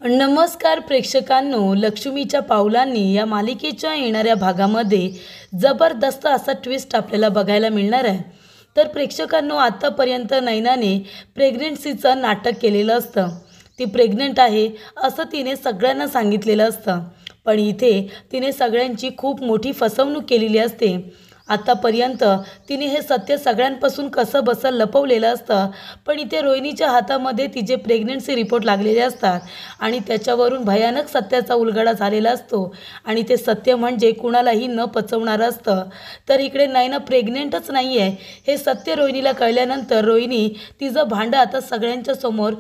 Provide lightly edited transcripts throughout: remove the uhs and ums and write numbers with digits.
नमस्कार प्रेक्षकांनो, लक्ष्मीच्या पावलांनी या मालिकेच्या येणाऱ्या भागामध्ये जबरदस्त असा ट्विस्ट आपल्याला बघायला मिळणार आहे। तर प्रेक्षकांनो, आतापर्यंत नैनाने प्रेग्नन्सीचं नाटक केलेलं असतं। ती प्रेग्नंट आहे असं तिने सगळ्यांना सांगितलेलं असतं, पण इथे तिने सगळ्यांची खूप मोठी फसवणूक केलेली असते। आतापर्यंत तिने हे सत्य सगळ्यांपासून कसं बसं लपवलेलं असतं, पण इथे रोहिणीच्या हातामध्ये तिचे प्रेग्नन्सी रिपोर्ट लागलेले असतात आणि त्याच्यावरून भयानक सत्याचा उलगडा झालेला असतो आणि ते सत्य म्हणजे कुणालाही न पचवणारं असतं। तर इकडे नैना प्रेग्नेंटच नाही आहे हे सत्य रोहिणीला कळल्यानंतर रोहिणी तिचं भांडं आता सगळ्यांच्या समोर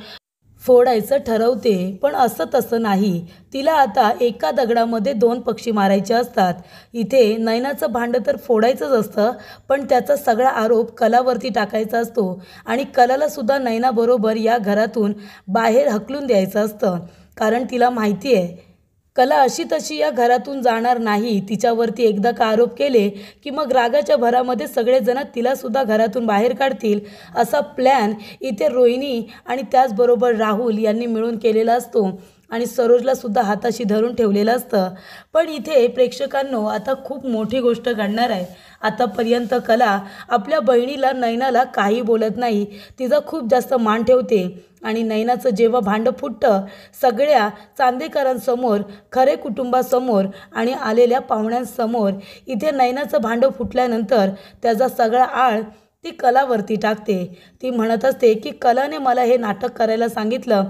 फोडायचं ठरवते, पण असं तसं नाही। तिला आता एका दगडामध्ये दोन पक्षी मारायचे असतात। इथे नैनाचं भांडं तर फोडायचंच असतं, पण त्याचा सगळा आरोप कलावरती टाकायचा असतो आणि कलालासुद्धा नैनाबरोबर या घरातून बाहेर हकलून द्यायचं असतं, कारण तिला माहिती आहे कला अशी तशी या घरातून जाणार नाही। तिच्यावरती एकदा का आरोप केले की मग रागाच्या भरामध्ये सगळेजण तिलासुद्धा घरातून बाहेर काढतील, असा प्लॅन इथे रोहिणी आणि त्याचबरोबर राहुल यांनी मिळून केलेला असतो आणि सरोजलासुद्धा हाताशी धरून ठेवलेलं असतं। पण इथे प्रेक्षकांनो, आता खूप मोठी गोष्ट घडणार आहे। आतापर्यंत कला आपल्या बहिणीला नैनाला काही बोलत नाही, तिचा खूप जास्त मान ठेवते आणि नैनाचं जेव्हा भांडं फुटतं सगळ्या चांदेकरांसमोर, खरे कुटुंबासमोर आणि आलेल्या पाहुण्यांसमोर, इथे नैनाचं भांडं फुटल्यानंतर त्याचा सगळा आळ ती कलावरती टाकते। ती म्हणत असते की कलाने मला हे नाटक करायला सांगितलं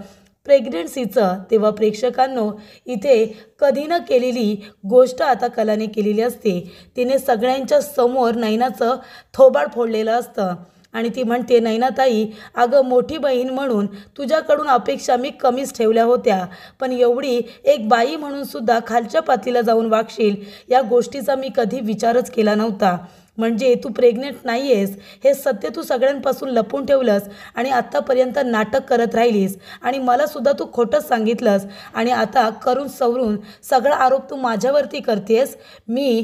प्रेग्नन्सीचं, तेव्हा प्रेक्षकांनो, इथे कधी न केलेली गोष्ट आता कलाने केलेली असते। तिने सगळ्यांच्या समोर नैनाचं थोबाड फोडलेलं असतं आणि ती म्हणते, नैनाताई, अगं मोठी बहीण म्हणून तुझ्याकडून अपेक्षा मी कमीच ठेवल्या होत्या, पण एवढी एक बाई म्हणूनसुद्धा खालच्या पातळीला जाऊन वागशील या गोष्टीचा मी कधी विचारच केला नव्हता। म्हणजे तू प्रेग्नेंट नाही आहेस हे सत्य तू सगळ्यांपासून लपवून ठेवलंस आणि आत्तापर्यंत नाटक करत राहिलीस आणि मलासुद्धा तू खोटंच सांगितलंस आणि आता करून सवरून सगळा आरोप तू माझ्यावरती करतेस। मी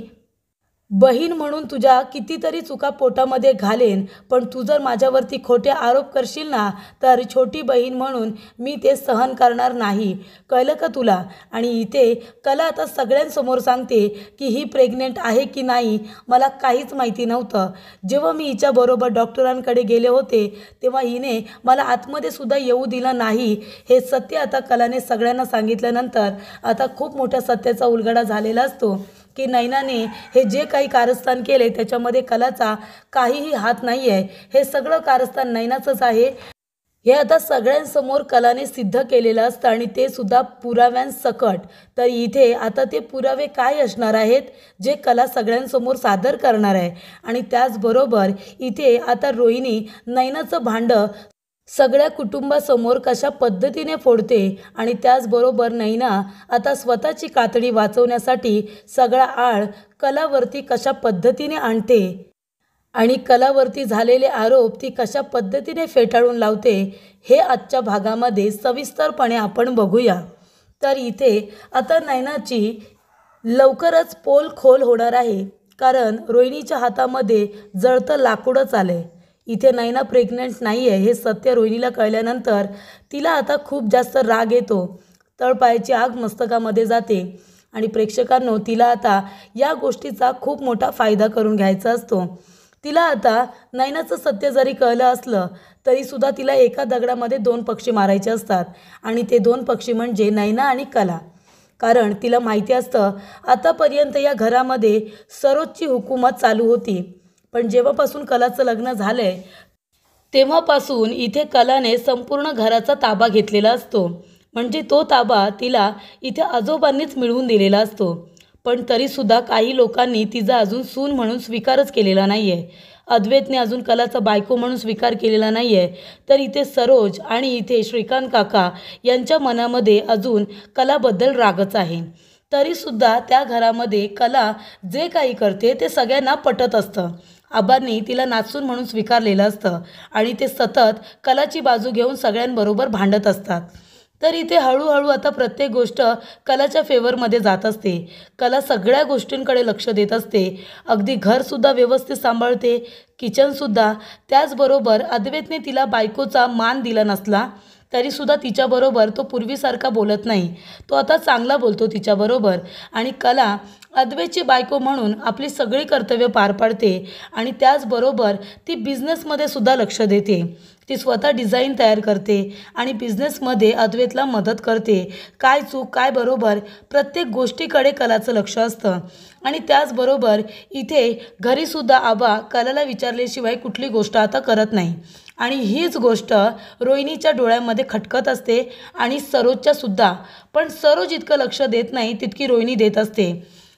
बहीण म्हणून तुझ्या कितीतरी चुका पोटामध्ये घालेन, पण तू जर माझ्यावरती खोटे आरोप करशील ना, तर छोटी बहीण म्हणून मी ते सहन करणार नाही, कळलं का तुला? आणि इथे कला आता सगळ्यांसमोर सांगते की ही प्रेग्नेंट आहे की नाही मला काहीच माहिती नव्हतं। जेव्हा मी हिच्याबरोबर डॉक्टरांकडे गेले होते तेव्हा हिने मला आतमध्ये सुद्धा येऊ दिलं नाही। हे सत्य आता कलाने सगळ्यांना सांगितल्यानंतर आता खूप मोठ्या सत्याचा उलगडा झालेला असतो की नैनाने हे जे काही कारस्थान केले त्याच्यामध्ये कलाचा काहीही हात नाही आहे, हे सगळं कारस्थान नैनाचंच आहे हे आता सगळ्यांसमोर कलाने सिद्ध केलेलं असतं आणि ते सुद्धा पुराव्यांसकट। तर इथे आता ते पुरावे काय असणार आहेत जे कला सगळ्यांसमोर सादर करणार आहे आणि त्याचबरोबर इथे आता रोहिणी नैनाचं भांडं सगळ्या कुटुंबासमोर कशा पद्धतीने फोडते आणि त्याचबरोबर नैना आता स्वतःची कातडी वाचवण्यासाठी सगळा आळ कलावरती कशा पद्धतीने आणते आणि कलावरती झालेले आरोप ती कशा पद्धतीने फेटाळून लावते हे आजच्या भागामध्ये सविस्तरपणे आपण बघूया। तर इथे आता नैनाची लवकरच पोल खोल होणार आहे, कारण रोहिणीच्या हातामध्ये जळतं लाकूडच आलंय। इथे नैना प्रेग्नंट नाही आहे हे सत्य रोहिणीला कळल्यानंतर तिला आता खूप जास्त राग येतो, तळपायाची आग मस्तकामध्ये जाते आणि प्रेक्षकांनो, तिला आता या गोष्टीचा खूप मोठा फायदा करून घ्यायचा असतो। तिला आता नैनाचं सत्य जरी कळलं असलं तरीसुद्धा तिला एका दगडामध्ये दोन पक्षी मारायचे असतात आणि ते दोन पक्षी म्हणजे नैना आणि कला, कारण तिला माहिती असतं आतापर्यंत या घरामध्ये सरोजची हुकूमत चालू होती, पण जेव्हापासून कलाचं लग्न झालंय तेव्हापासून इथे कलाने संपूर्ण घराचा ताबा घेतलेला असतो। म्हणजे तो ताबा तिला इथे आजोबांनीच मिळवून दिलेला असतो, पण तरीसुद्धा काही लोकांनी तिचा अजून सून म्हणून स्वीकारच केलेला नाही आहे। अद्वैतने अजून कलाचा बायको म्हणून स्वीकार केलेला नाही आहे, तर इथे सरोज आणि इथे श्रीकांत काका यांच्या मनामध्ये अजून कलाबद्दल रागच आहे। तरीसुद्धा त्या घरामध्ये कला जे काही करते ते सगळ्यांना पटत असतं। आबांनी तिला नाचून म्हणून स्वीकारलेलं असतं आणि ते सतत कलाची बाजू घेऊन सगळ्यांबरोबर भांडत असतात। तर इथे हळूहळू आता प्रत्येक गोष्ट कलाच्या फेवरमध्ये जात असते। कला सगळ्या गोष्टींकडे लक्ष देत असते, अगदी घरसुद्धा व्यवस्थित सांभाळते, किचनसुद्धा। त्याचबरोबर अद्वैतने तिला बायकोचा मान दिला नसला तरीसुद्धा तिच्याबरोबर तो पूर्वीसारखा बोलत नाही. तो आता चांगला बोलतो तिच्याबरोबर. आणि कला अद्वैतची बायको म्हणून आपली सगळी कर्तव्य पार पाडते आणि त्याचबरोबर ती बिझनेसमध्ये सुद्धा लक्ष देते. ती स्वतः डिझाईन तयार करते आणि बिझनेसमध्ये अद्वैतला मदत करते. काय चूक काय बरोबर प्रत्येक गोष्टीकडे कलाचं लक्ष असतं. आणि त्याचबरोबर इथे घरीसुद्धा आबा कलाला विचारल्याशिवाय कुठली गोष्ट आता करत नाही. आणि हीच गोष्ट रोहिणीच्या डोळ्यामध्ये खटकत असते आणि सरोजच्या सुद्धा. पण सरोज इतकं लक्ष देत नाही तितकी रोहिणी देत असते.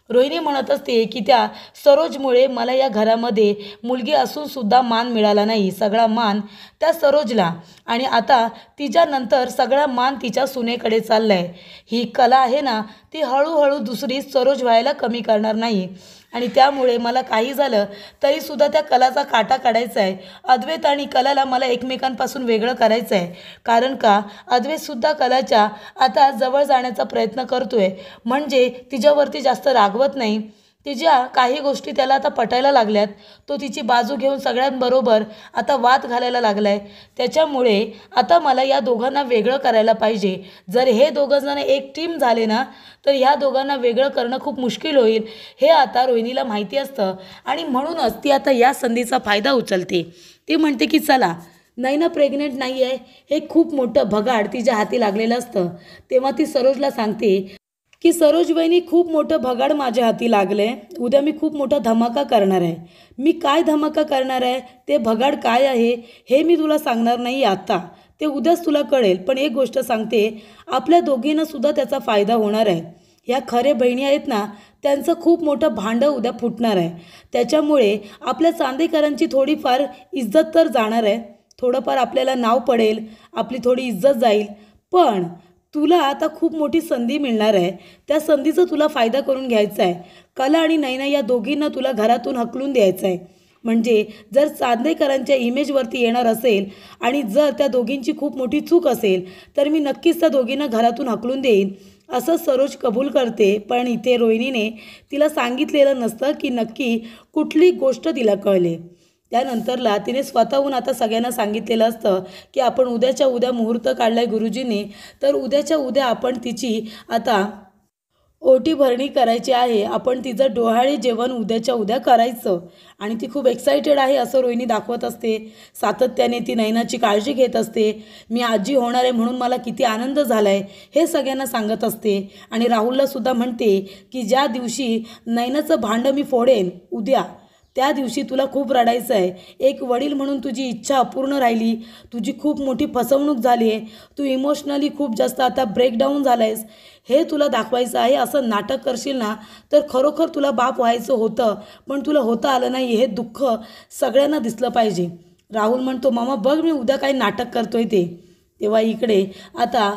रोहिणी म्हणत असते की त्या सरोजमुळे मला या घरामध्ये मुलगी असूनसुद्धा मान मिळाला नाही. सगळा मान त्या सरोजला आणि आता तिच्यानंतर सगळा मान तिच्या सुनेकडे चालला आहे. ही कला आहे ना, ती हळूहळू दुसरी सरोज व्हायला कमी करणार नाही. आणि त्यामुळे मला काही झालं तरीसुद्धा त्या कलाचा काटा काढायचा आहे. अद्वैत आणि कलाला मला एकमेकांपासून वेगळं करायचं आहे. कारण का अद्वैतसुद्धा कलाच्या आता जवळ जाण्याचा प्रयत्न करतो आहे. म्हणजे तिच्यावरती जास्त रागवत नाही. तिच्या काही गोष्टी त्याला आता पटायला लागल्यात. तो तिची बाजू घेऊन सगळ्यांबरोबर आता वाद घालायला लागला आहे. त्याच्यामुळे आता मला या दोघांना वेगळं करायला पाहिजे. जर हे दोघंजण एक टीम झाले ना तर ह्या दोघांना वेगळं करणं खूप मुश्किल होईल. हे आता रोहिणीला माहिती असतं आणि म्हणूनच ती आता या संधीचा फायदा उचलते. ती म्हणते की चला, नैना प्रेग्नेंट नाही आहे हे खूप मोठं भगाड तिच्या हाती लागलेलं असतं. तेव्हा ती सरोजला सांगते की सरोज वहिनी, खूप मोठं भगाड माझ्या हाती लागलं आहे. उद्या मी खूप मोठा धमाका करणार आहे. मी काय धमाका करणार आहे, ते भगाड काय आहे हे मी तुला सांगणार नाही आता. ते उद्याच तुला कळेल. पण एक गोष्ट सांगते, आपल्या दोघींनासुद्धा त्याचा फायदा होणार आहे. ह्या खरे बहिणी आहेत ना, त्यांचं खूप मोठं भांडं उद्या फुटणार आहे. त्याच्यामुळे आपल्या चांदेकरांची थोडीफार इज्जत तर जाणार आहे. थोडंफार आपल्याला नाव पडेल, आपली थोडी इज्जत जाईल. पण तुला आता खूप मोठी संधी मिळणार आहे. त्या संधीचा तुला फायदा करून घ्यायचा आहे. कला आणि नैना या दोघींना तुला घरातून हकलून द्यायचं आहे. म्हणजे जर चांदेकरांच्या इमेजवरती येणार असेल आणि जर त्या दोघींची खूप मोठी चूक असेल तर मी नक्कीच त्या दोघींना घरातून हकलून देईन, असं सरोज कबूल करते. पण इथे रोहिणीने तिला सांगितलेलं नसतं की नक्की कुठली गोष्ट तिला कळले. त्यानंतरला तिने स्वतःहून आता सगळ्यांना सांगितलेलं असतं की आपण उद्याच्या उद्या मुहूर्त काढला आहे गुरुजींनी, तर उद्याच्या उद्या आपण तिची आता ओटी भरणी करायची आहे. आपण तिचं डोहाळे जेवण उद्याच्या उद्या करायचं. आणि ती खूप एक्सायटेड आहे असं रोहिणी दाखवत असते. सातत्याने ती नैनाची काळजी घेत असते. मी आजी होणार आहे म्हणून मला किती आनंद झाला आहे हे सगळ्यांना सांगत असते. आणि राहुललासुद्धा म्हणते की ज्या दिवशी नैनाचं भांडं मी फोडेन उद्या, त्या दिवशी तुला खूप रडायचं आहे. एक वडील म्हणून तुझी इच्छा अपूर्ण राहिली. तुझी खूप मोठी फसवणूक झाली आहे. तू इमोशनली खूप जास्त आता ब्रेकडाऊन झाला आहेस. हे तुला दाखवायचं आहे. असं नाटक करशील ना तर खरोखर तुला बाप व्हायचं होतं, पण तुला होता आलं नाही. हे दुःख सगळ्यांना दिसलं पाहिजे. राहुल म्हणतो, मामा बघ मी उद्या काही नाटक करतोय ते. तेव्हा इकडे आता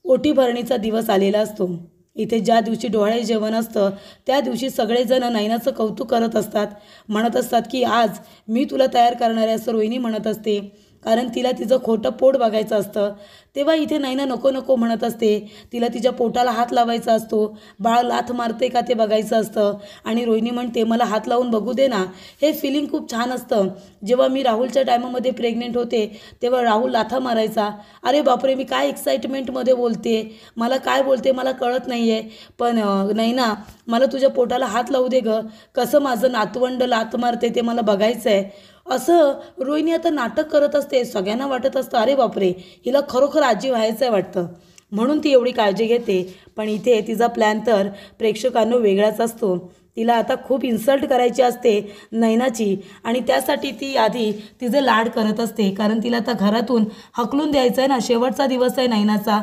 ओटी भरणीचा दिवस आलेला असतो. इथे ज्या दिवशी डोहाळे जेवण असतं त्या दिवशी सगळेजण नैनाचं कौतुक करत असतात. म्हणत असतात की आज मी तुला तयार करणार आहे असं रोहिणी म्हणत असते. कारण तिला तिचं खोटं पोट बघायचं असतं. तेव्हा इथे नैना नको नको म्हणत असते. तिला तिच्या पोटाला हात लावायचा असतो. बाळ लाथ मारते का ते बघायचं असतं. आणि रोहिणी म्हणते मला हात लावून बघू दे ना. हे फिलिंग खूप छान असतं. जेव्हा मी राहुलच्या टायमामध्ये प्रेग्नेंट होते तेव्हा राहुल लाथा मारायचा. अरे बापरे, मी काय एक्साइटमेंटमध्ये बोलते, मला काय बोलते मला कळत नाही आहे. पण नैना मला तुझ्या पोटाला हात लावू दे गं, कसं माझं नातवंड लाथ मारते ते मला बघायचं आहे. असं रोहिणी आता नाटक करत असते. सगळ्यांना वाटत असतं अरे बापरे, हिला खरोखर आजी व्हायचं आहे वाटतं, म्हणून ती एवढी काळजी घेते. पण इथे तिचा प्लॅन तर प्रेक्षकांना वेगळाच असतो. तिला आता खूप इन्सल्ट करायची असते नैनाची आणि त्यासाठी ती आधी तिचे लाड करत असते. कारण तिला आता घरातून हकलून द्यायचं आहे ना, शेवटचा दिवस आहे नैनाचा.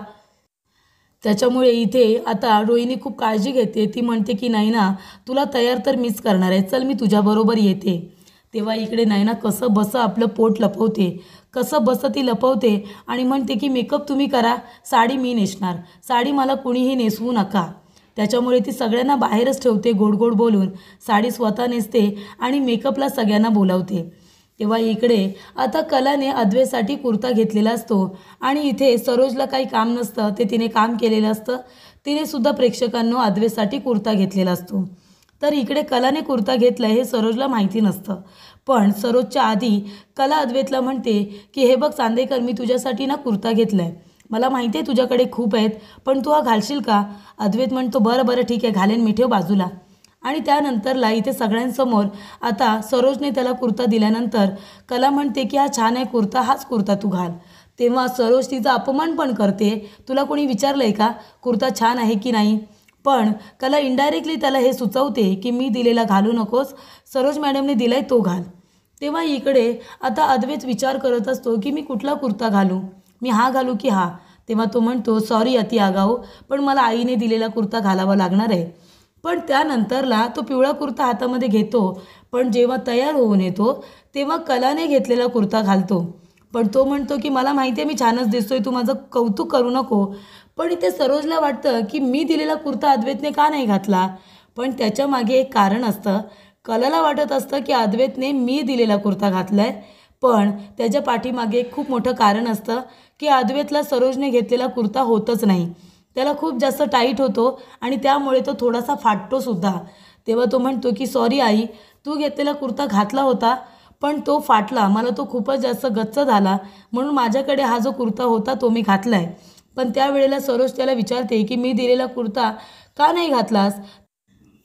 त्याच्यामुळे इथे आता रोहिणी खूप काळजी घेते. ती म्हणते की नैना तुला तयार तर मीच करणार आहे, चल मी तुझ्याबरोबर येते. तेव्हा इकडे नैना कसं बसं आपलं पोट लपवते, कसं बसं ती लपवते आणि म्हणते की मेकअप तुम्ही करा, साडी मी नेसणार, साडी मला कुणीही नेसवू नका. त्याच्यामुळे ती सगळ्यांना बाहेरच ठेवते गोड गोड बोलून. साडी स्वतः नेसते आणि मेकअपला सगळ्यांना बोलावते. तेव्हा इकडे आता कलाने अद्वैतसाठी कुर्ता घेतलेला असतो आणि इथे सरोजला काही काम नसतं, ते तिने काम केलेलं असतं. तिनेसुद्धा प्रेक्षकांना अद्वैतसाठी कुर्ता घेतलेला असतो. तर इकडे कलाने कुर्ता घेतला हे सरोजला माहिती नसतं. पण सरोजच्या आधी कला अद्वैतला म्हणते की हे बघ चांदेकर, मी तुझ्यासाठी ना कुर्ता घेतला आहे. मला माहिती आहे तुझ्याकडे खूप आहेत, पण तू हा घालशील का? अद्वैत म्हणतो बरं बरं ठीक आहे घालेन मी, ठेव बाजूला. आणि त्यानंतरला इथे सगळ्यांसमोर आता सरोजने त्याला कुर्ता दिल्यानंतर कला म्हणते की हा छान आहे कुर्ता, हाच कुर्ता तू घाल. तेव्हा सरोज तिचा अपमान पण करते. तुला कोणी विचारलं आहे का कुर्ता छान आहे की नाही? पण कला इनडायरेक्टली त्याला हे सुचवते की मी दिलेला घालू नकोस, सरोज मॅडमने दिलाय तो घाल. तेव्हा इकडे आता अद्वैत विचार करत असतो की मी कुठला कुर्ता घालू, मी हा घालू की हा. तेव्हा तो म्हणतो सॉरी अति आगाऊ, पण मला आईने दिलेला कुर्ता घालावा लागणार आहे. पण त्यानंतरला तो पिवळा कुर्ता हातामध्ये घेतो, पण जेव्हा तयार होऊन येतो तेव्हा कलाने घेतलेला कुर्ता घालतो. पण तो म्हणतो की मला माहिती आहे मी छानच दिसतोय, तू माझं कौतुक करू नको. पण इथे सरोजला वाटतं की मी दिलेला कुर्ता अद्वैतने का नाही घातला. पण त्याच्या मागे एक कारण असतं. कलाला वाटत असतं की अद्वैतने मी दिलेला कुर्ता घातलाय, पण त्याच्या पाठीमागे एक खूप मोठं कारण असतं की अद्वैतला सरोजने घेतलेला कुर्ता होतच नाही, त्याला खूप जास्त टाईट होतो आणि त्यामुळे तो थोडासा फाटतो सुद्धा. तेव्हा तो म्हणतो की सॉरी आई, तू घेतलेला कुर्ता घातला होता पण तो फाटला, मला तो खूपच जास्त गच्च झाला, म्हणून माझ्याकडे हा जो कुर्ता होता तो मी घातला आहे. पण त्यावेळेला सरोज त्याला विचारते की मी दिलेला कुर्ता का नाही घातलास?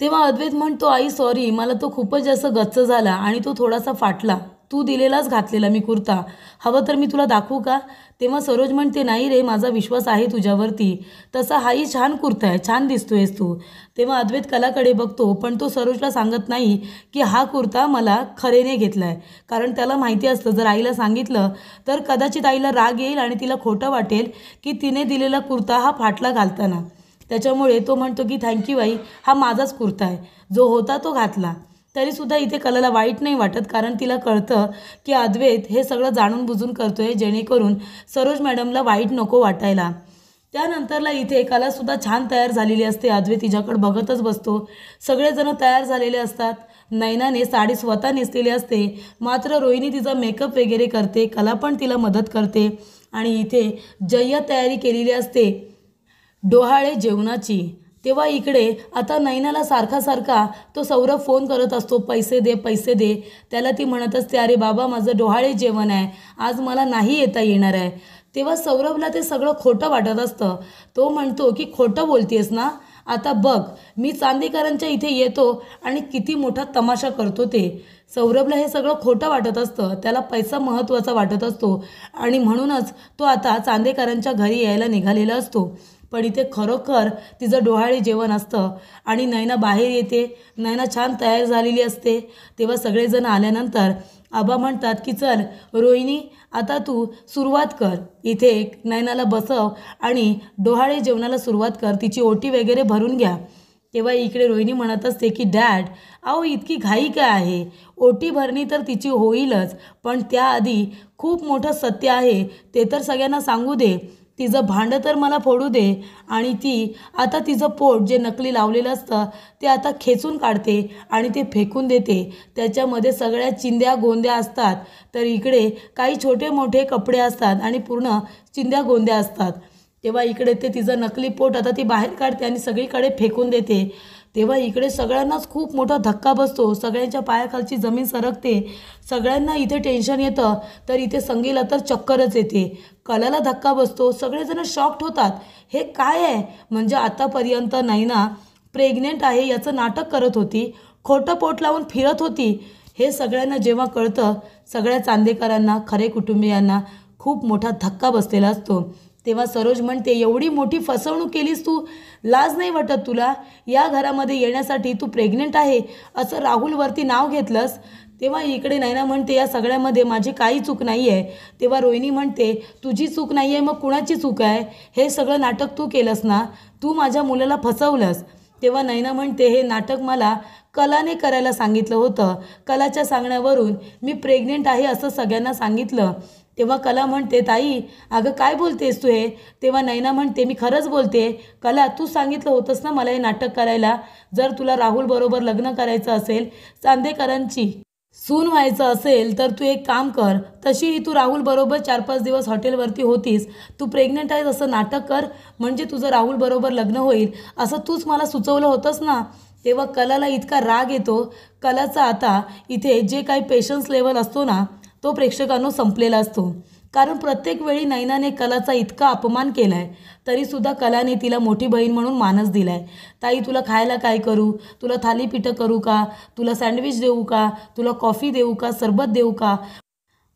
तेव्हा अद्वैत म्हणतो आई सॉरी, मला तो खूपच जास्त गच्च झाला आणि तो थोडासा फाटला, तू दिलेलाच घातलेला मी कुर्ता, हवं तर मी तुला दाखवू का? तेव्हा सरोज म्हणते नाही रे, माझा विश्वास आहे तुझ्यावरती, तसा हाही छान कुर्ता आहे, छान दिसतोयस तू. तेव्हा अद्वैत कलाकडे बघतो, पण तो सरोजला सांगत नाही की हा कुर्ता मला खरेने घेतला आहे. कारण त्याला माहिती असतं जर आईला सांगितलं तर कदाचित आईला राग येईल आणि तिला खोटं वाटेल की तिने दिलेला कुर्ता हा फाटला घालताना. त्याच्यामुळे तो म्हणतो की थँक्यू आई, हा माझाच कुर्ता आहे, जो होता तो घातला. तरीसुद्धा इथे कलाला वाईट नाही वाटत, कारण तिला कळतं की अद्वैत हे सगळं जाणून बुजून करतो आहे जेणेकरून सरोज मॅडमला वाईट नको वाटायला. त्यानंतरला इथे कलासुद्धा छान तयार झालेली असते. अद्वैत तिच्याकडे बघतच बसतो. सगळेजण तयार झालेले असतात. नैनाने साडी स्वतः नेसलेली असते, मात्र रोहिणी तिचा मेकअप वगैरे करते, कला पण तिला मदत करते. आणि इथे जय्या तयारी केलेली असते डोहाळे जेवणाची. तेव्हा इकडे आता नैनाला सारखा तो सौरभ फोन करत असतो, पैसे दे पैसे दे. त्याला ती म्हणत असते अरे बाबा माझं डोहाळे जेवण आहे, आज मला नाही येता येणार आहे. तेव्हा सौरभला ते सगळं खोटं वाटत असतं. तो म्हणतो की खोटं बोलतेस ना, आता बघ मी चांदेकरांच्या इथे येतो आणि किती मोठा तमाशा करतो ते. सौरभला हे सगळं खोटं वाटत असतं, त्याला पैसा महत्त्वाचा वाटत असतो आणि म्हणूनच तो आता चांदेकरांच्या घरी यायला निघालेला असतो. पण इथे खरोखर तिचं डोहाळे जेवण असतं आणि नैना बाहेर येते. नैना छान तयार झालेली असते. तेव्हा सगळेजण आल्यानंतर आबा म्हणतात की चल रोहिणी, आता तू सुरुवात कर, इथे नैनाला बसव आणि डोहाळे जेवणाला सुरुवात कर, तिची ओटी वगैरे भरून घ्या. तेव्हा इकडे रोहिणी म्हणत असते की डॅड, अहो इतकी घाई काय आहे, ओटी भरणी तर तिची होईलच, पण त्याआधी खूप मोठं सत्य आहे ते तर सगळ्यांना सांगू दे. तिचं भांडं तर मला फोडू दे आणि ती आता तिचं पोट जे नकली लावलेलं असतं ते आता खेचून काढते आणि ते फेकून देते. त्याच्यामध्ये सगळ्या चिंध्या गोंद्या असतात, तर इकडे काही छोटे मोठे कपडे असतात आणि पूर्ण चिंध्या गोंद्या असतात. तेव्हा इकडे ते तिचं नकली पोट आता ती बाहेर काढते आणि सगळीकडे फेकून देते. तेव्हा इकडे सगळ्यांनाच खूप मोठा धक्का बसतो, सगळ्यांच्या पायाखालची जमीन सरकते, सगळ्यांना इथे टेन्शन येतं. तर इथे संगीला तर चक्करच येते, कलाला धक्का बसतो, सगळेजण शॉक्ड होतात. हे काय आहे, म्हणजे आतापर्यंत नैना प्रेग्नेंट आहे याचं नाटक करत होती, खोटं पोट लावून फिरत होती. हे सगळ्यांना जेव्हा कळतं, सगळ्या चांदेकरांना, खरे कुटुंबियांना खूप मोठा धक्का बसलेला असतो. तेव्हा सरोज म्हणते एवढी मोठी फसवणूक केलीस तू, लाज नाही वाटत तुला? या घरामध्ये येण्यासाठी तू प्रेग्नेंट आहे असं राहुलवरती नाव घेतलंस. तेव्हा इकडे नैना म्हणते या सगळ्यामध्ये माझी काही चूक नाही आहे. तेव्हा रोहिणी म्हणते तुझी चूक नाही आहे मग कुणाची चूक आहे? हे सगळं नाटक तू केलंस ना, तू माझ्या मुलाला फसवलंस. तेव्हा नैना म्हणते हे नाटक मला कलाने करायला सांगितलं होतं, कलाच्या सांगण्यावरून मी प्रेग्नेंट आहे असं सगळ्यांना सांगितलं. तेव्हा कला म्हणते ताई अगं काय बोलतेस तू हे? तेव्हा नैना म्हणते मी खरंच बोलते. कला तू सांगितलं होतंस ना मला हे नाटक करायला, जर तुला राहुलबरोबर लग्न करायचं असेल, चांदेकरांची सून व्हायचं असेल तर तू एक काम कर, तशीही तू राहुलबरोबर 4-5 दिवस हॉटेलवरती होतीस, तू प्रेग्नेंट आहेस असं नाटक कर, म्हणजे तुझं राहुलबरोबर लग्न होईल असं तूच मला सुचवलं होतंस ना. तेव्हा कलाला इतका राग येतो. कलाचा आता इथे जे काही पेशन्स लेवल असतो ना तो प्रेक्षकांनो संपलेला असतो. कारण प्रत्येक वेळी नैनाने कलाचा इतका अपमान केला आहे, तरीसुद्धा कलाने तिला मोठी बहीण म्हणून मानच दिला आहे. ताई तुला खायला काय करू, तुला थालीपीठं करू का, तुला सँडविच देऊ का, तुला कॉफी देऊ का, सरबत देऊ का.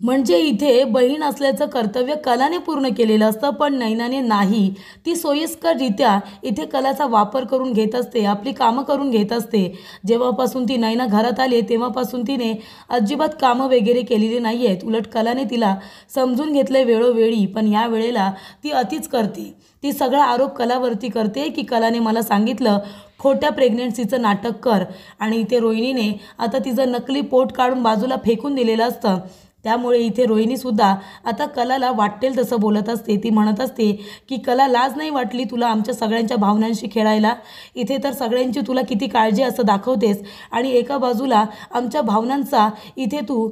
म्हणजे इथे बहीण असल्याचं कर्तव्य कलाने पूर्ण केलेलं असतं, पण नैनाने नाही. ती सोयीस्कररित्या इथे कलाचा वापर करून घेत असते, आपली कामं करून घेत असते. जेव्हापासून ती नैना घरात आली तेव्हापासून तिने अजिबात कामं वगैरे केलेली नाही आहेत. उलट कलाने तिला समजून घेतलं वेळोवेळी, पण या वेळेला ती अतिच करते. ती सगळा आरोप कलावरती करते की कलाने मला सांगितलं खोट्या प्रेग्नन्सीचं नाटक कर, आणि इथे रोहिणीने आता तिचं नकली पोट काढून बाजूला फेकून दिलेलं असतं. त्यामुळे इथे रोहिणीसुद्धा आता कलाला वाटेल तसं बोलत असते. ती म्हणत असते की कला, लाज नाही वाटली तुला आमच्या सगळ्यांच्या भावनांशी खेळायला? इथे तर सगळ्यांची तुला किती काळजी असं दाखवतेस, आणि एका बाजूला आमच्या भावनांचा इथे तू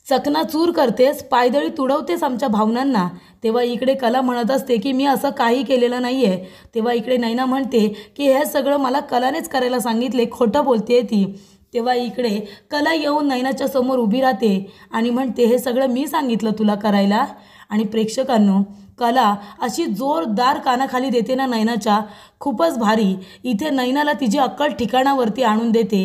चकनाचूर करतेस, पायदळी तुडवतेस आमच्या भावनांना. तेव्हा इकडे कला म्हणत असते की मी असं काही केलेलं नाही आहे. तेव्हा इकडे नैना म्हणते की हे सगळं मला कलानेच करायला सांगितले, खोटं बोलते ती. तेव्हा इकडे कला येऊन नैनाच्या समोर उभी राहते आणि म्हणते हे सगळं मी सांगितलं तुला करायला. आणि प्रेक्षकांनो, कला अशी जोरदार कानाखाली देते ना नैनाच्या, खूपच भारी. इथे नैनाला तिची अक्कल ठिकाणावरती आणून देते.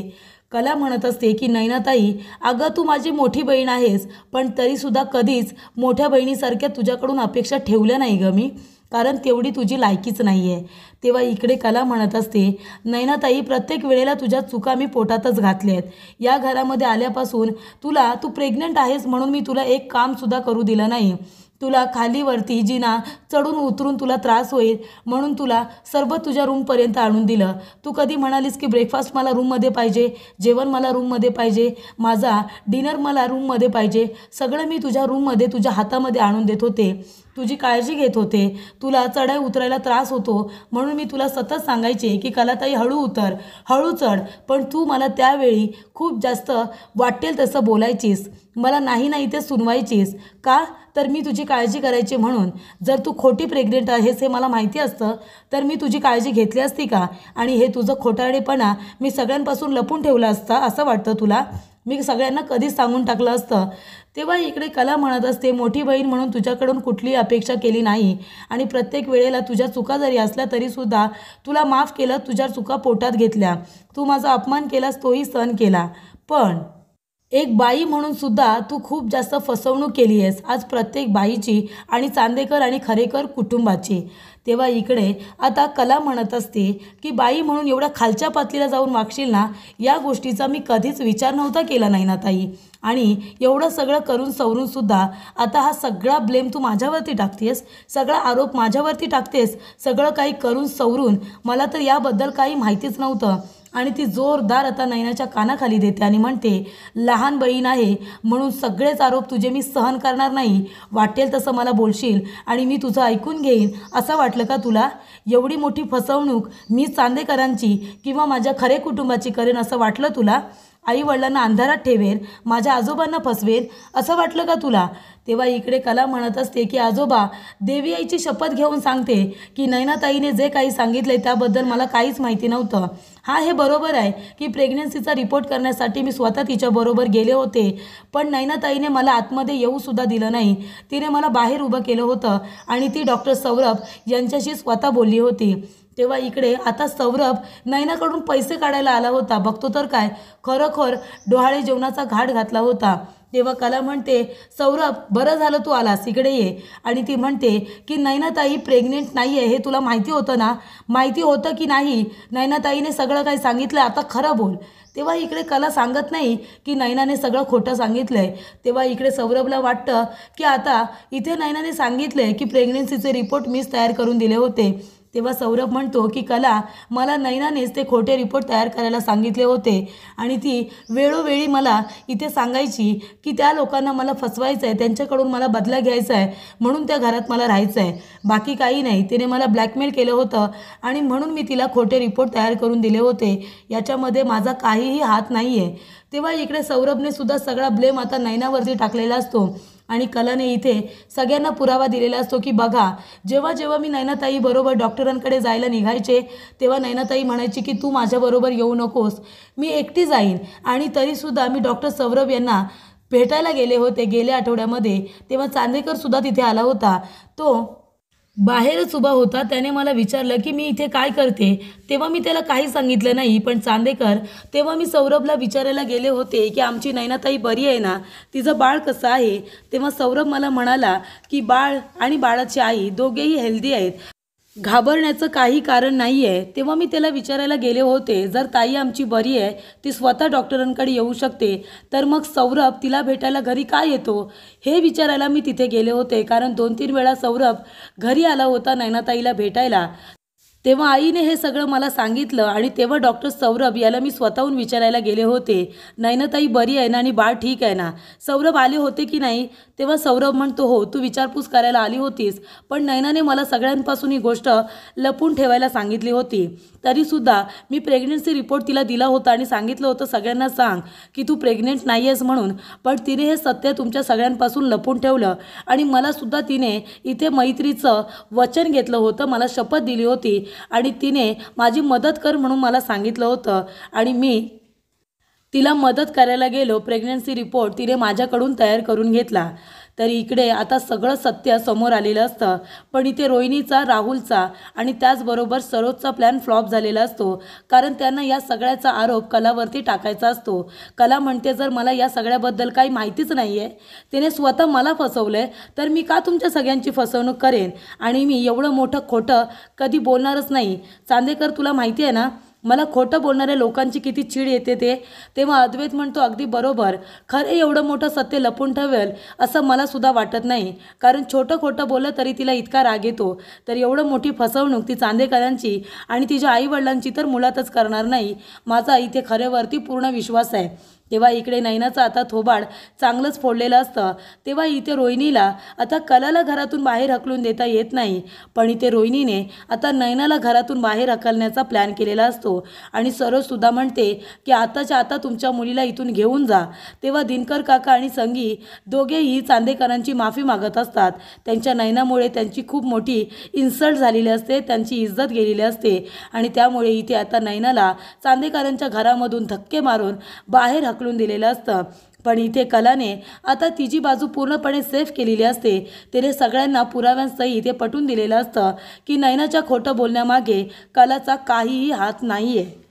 कला म्हणत असते की नैनाताई, अगं तू माझी मोठी बहीण आहेस, पण तरीसुद्धा कधीच मोठ्या बहिणीसारख्या तुझ्याकडून अपेक्षा ठेवल्या नाही गं मी, कारण तेवढी तुझी लायकीच नाही आहे. तेव्हा इकडे कला म्हणत असते, नैनाताई प्रत्येक वेळेला तुझ्या चुका मी पोटातच घातल्या आहेत. या घरामध्ये आल्यापासून तू प्रेग्नंट आहेस म्हणून मी तुला एक कामसुद्धा करू दिलं नाही. तुला खालीवरती जिना चढून उतरून तुला त्रास होईल म्हणून तुला सरबत तुझ्या रूमपर्यंत आणून दिलं. तू कधी म्हणालीस की ब्रेकफास्ट मला रूममध्ये पाहिजे, जेवण मला रूममध्ये पाहिजे, माझा डिनर मला रूममध्ये पाहिजे. सगळं मी तुझ्या रूममध्ये तुझ्या हातामध्ये आणून देत होते, तुझी काळजी घेत होते. तुला चढाई उतरायला त्रास होतो म्हणून मी तुला सतत सांगायचे की कलाताई हळू उतर, हळू चढ, पण तू मला त्यावेळी खूप जास्त वाटेल तसं बोलायचीस, मला नाही ते सुनवायचीस. का? तर मी तुझी काळजी करायची म्हणून. जर तू खोटी प्रेग्नेंट आहेस हे मला माहिती असतं तर मी तुझी काळजी घेतली असती का? आणि हे तुझं खोटारडेपणा मी सगळ्यांपासून लपून ठेवला असता असं वाटतं तुला? मी सगळ्यांना कधीच सांगून टाकलं असतं. तेव्हा इकडे कला म्हणत असते, मोठी बहीण म्हणून तुझ्याकडून कुठलीही अपेक्षा केली नाही, आणि प्रत्येक वेळेला तुझ्या चुका जरी असल्या तरीसुद्धा तुला माफ केलं, तुझ्या चुका पोटात घेतल्या, तू माझा अपमान केलास तोही सहन केला. पण एक बाई म्हणून सुद्धा तू खूप जास्त फसवणूक केली आहेस आज प्रत्येक बाईची आणि चांदेकर आणि खरेकर कुटुंबाची. तेव्हा इकडे आता कला म्हणत असते की बाई म्हणून एवढ्या खालच्या पातळीला जाऊन वागशील ना, या गोष्टीचा मी कधीच विचार नव्हता केला नाही ना ताई. आणि एवढं सगळं करून सवरूनसुद्धा आता हा सगळा ब्लेम तू माझ्यावरती टाकतेस, सगळा आरोप माझ्यावरती टाकतेस. सगळं काही करून सवरून मला तर याबद्दल काही माहितीच नव्हतं. आणि ती जोरदार आता नैनाच्या कानाखाली देते आणि म्हणते, लहान बहीण आहे म्हणून सगळेच आरोप तुझे मी सहन करणार नाही. वाटेल तसं मला बोलशील आणि मी तुझं ऐकून घेईन असं वाटलं का तुला? एवढी मोठी फसवणूक मी चांदेकरांची किंवा माझ्या खरे कुटुंबाची करेन असं वाटलं तुला? आईवडिलांना अंधारात ठेवेन, माझ्या आजोबांना फसवेन असं वाटलं का तुला? तेव्हा इकडे कला म्हणत असते की आजोबा, देवी आईची शपथ घेऊन सांगते की नैनाताईने जे काही सांगितले त्याबद्दल मला काहीच माहिती नव्हतं. हा, हे बरोबर आहे की प्रेग्नन्सीचा रिपोर्ट करण्यासाठी मी स्वतः तिच्याबरोबर गेले होते, पण नैनाताईने मला आतमध्ये येऊसुद्धा दिलं नाही. तिने मला बाहेर उभं केलं होतं आणि ती डॉक्टर सौरभ यांच्याशी स्वतः बोलली होती. तेव्हा इकडे आता सौरभ नैनाकडून पैसे काढायला आला होता. बघतो तर काय, खरोखर डोहाळे जेवणाचा घाट घातला होता. तेव्हा कला म्हणते, सौरभ बरं झालं तू आलास, इकडे ये. आणि ती म्हणते की नैनाताई प्रेग्नेंट नाही आहे हे तुला माहिती होतं ना? माहिती होतं की नाही? नैनाताईने सगळं काही सांगितलं, आता खरं बोल. तेव्हा इकडे कला सांगत नाही की नैनाने सगळं खोटं सांगितलं आहे. तेव्हा इकडे सौरभला वाटतं की आता इथे नैनाने सांगितलं आहे की प्रेग्नेन्सीचे रिपोर्ट मीच तयार करून दिले होते. तेव्हा सौरभ म्हणतो की कला, मला नैनानेच ते खोटे रिपोर्ट तयार करायला सांगितले होते आणि ती वेळोवेळी मला इथे सांगायची की त्या लोकांना मला फसवायचं आहे, त्यांच्याकडून मला बदला घ्यायचा आहे, म्हणून त्या घरात मला राहायचं आहे, बाकी काही नाही. तिने मला ब्लॅकमेल केलं होतं आणि म्हणून मी तिला खोटे रिपोर्ट तयार करून दिले होते. याच्यामध्ये माझा काहीही हात नाही आहे. तेव्हा इकडे सौरभने सुद्धा सगळा ब्लेम आता नैनावरती टाकलेला असतो आणि कलाने इथे सगळ्यांना पुरावा दिलेला असतो की बघा, जेव्हा जेव्हा मी नैनाताई बरोबर डॉक्टरांकडे जायला निघायचे तेव्हा नैनाताई म्हणायची की तू माझ्याबरोबर येऊ नकोस, मी एकटी जाईन. आणि तरीसुद्धा मी डॉक्टर सौरभ यांना भेटायला गेले होते गेल्या आठवड्यामध्ये, तेव्हा चांदेकर सुद्धा तिथे आला होता. तो बाहेरच उभा होता. त्याने मला विचारलं की मी इथे काय करते. तेव्हा मी त्याला काही सांगितलं नाही. पण चांदेकर, तेव्हा मी सौरभला विचारायला गेले होते की आमची नैनाताई बरी आहे ना, तिचं बाळ कसं आहे. तेव्हा सौरभ मला म्हणाला की बाळ आणि बाळाची आई दोघेही हेल्दी आहेत, घाबरण्याचं काही कारण नाही आहे. तेव्हा मी त्याला विचारायला गेले होते, जर ताई आमची बरी आहे, ती स्वतः डॉक्टरांकडे येऊ शकते, तर मग सौरभ तिला भेटायला घरी काय येतो, हे विचारायला मी तिथे गेले होते. कारण 2-3 वेळा सौरभ घरी आला होता नैनाताईला भेटायला. तेव्हा आईने हे सगळं मला सांगितलं आणि तेव्हा डॉक्टर सौरभ याला मी स्वतःहून विचारायला गेले होते, नैनाताई बरी आहे ना आणि बाळ ठीक आहे ना, सौरभ आले होते की नाही. तेव्हा सौरभ म्हणतो, हो तू विचारपूस करायला आली होतीस, पण नैनाने मला सगळ्यांपासून ही गोष्ट लपून ठेवायला सांगितली होती. तरीसुद्धा मी प्रेग्नन्सी रिपोर्ट तिला दिला होता आणि सांगितलं होतं सगळ्यांना सांग की तू प्रेग्नेंट नाही आहेस म्हणून. पण तिने हे सत्य तुमच्या सगळ्यांपासून लपून ठेवलं आणि मलासुद्धा तिने इथे मैत्रीचं वचन घेतलं होतं, मला शपथ दिली होती आणि तिने माझी मदत कर म्हणून मला सांगितलं होतं आणि मी तिला मदत करायला गेलो. प्रेग्नन्सी रिपोर्ट तिने माझ्याकडून तयार करून घेतला. तर इकडे आता सगळं सत्य समोर आलेलं असतं. पण इथे रोहिणीचा, राहुलचा आणि त्याचबरोबर सरोजचा प्लॅन फ्लॉप झालेला असतो. कारण त्यांना या सगळ्याचा आरोप कलावरती टाकायचा असतो. कला म्हणते, जर मला या सगळ्याबद्दल काही माहितीच नाही आहे, तिने स्वतः मला फसवलं आहे, तर मी का तुमच्या सगळ्यांची फसवणूक करेन आणि मी एवढं मोठं खोटं कधी बोलणारच नाही. चांदेकर, तुला माहिती आहे ना मला खोटं बोलणाऱ्या लोकांची किती चीड येते ते. तेव्हा अद्वैत म्हणतो, अगदी बरोबर, खरे एवढं मोठं सत्य लपून ठेवेल असं मला सुद्धा वाटत नाही. कारण छोटं खोटं बोललं तरी तिला इतका राग येतो, तर एवढं मोठी फसवणूक ती चांदेकरांची आणि तिच्या आईवडिलांची तर मुळातच करणार नाही. माझा इथे खऱ्यावरती पूर्ण विश्वास आहे. तेव्हा इकडे नैनाचं आता थोबाड चांगलंच फोडलेलं असतं. तेव्हा इथे रोहिणीला आता कलाला घरातून बाहेर हकलून देता येत नाही. पण इथे रोहिणीने आता नैनाला घरातून बाहेर हकलण्याचा प्लॅन केलेला असतो आणि सरोजसुद्धा म्हणते की आताच्या आता तुमच्या मुलीला इथून घेऊन जा. तेव्हा दिनकर काका आणि संगी दोघेही चांदेकरांची माफी मागत असतात. त्यांच्या नैनामुळे त्यांची खूप मोठी इन्सल्ट झालेली असते, त्यांची इज्जत गेलेली असते आणि त्यामुळे इथे आता नैनाला चांदेकरांच्या घरामधून धक्के मारून बाहेर हकलून दिलेलं असतं. पण इथे कलाने आता तिची बाजू पूर्णपणे सेफ केलेली असते. तिने सगळ्यांना पुराव्यांसही इथे पटवून दिलेलं असतं की नैनाच्या खोटं बोलण्यामागे कलाचा काहीही हात नाही आहे.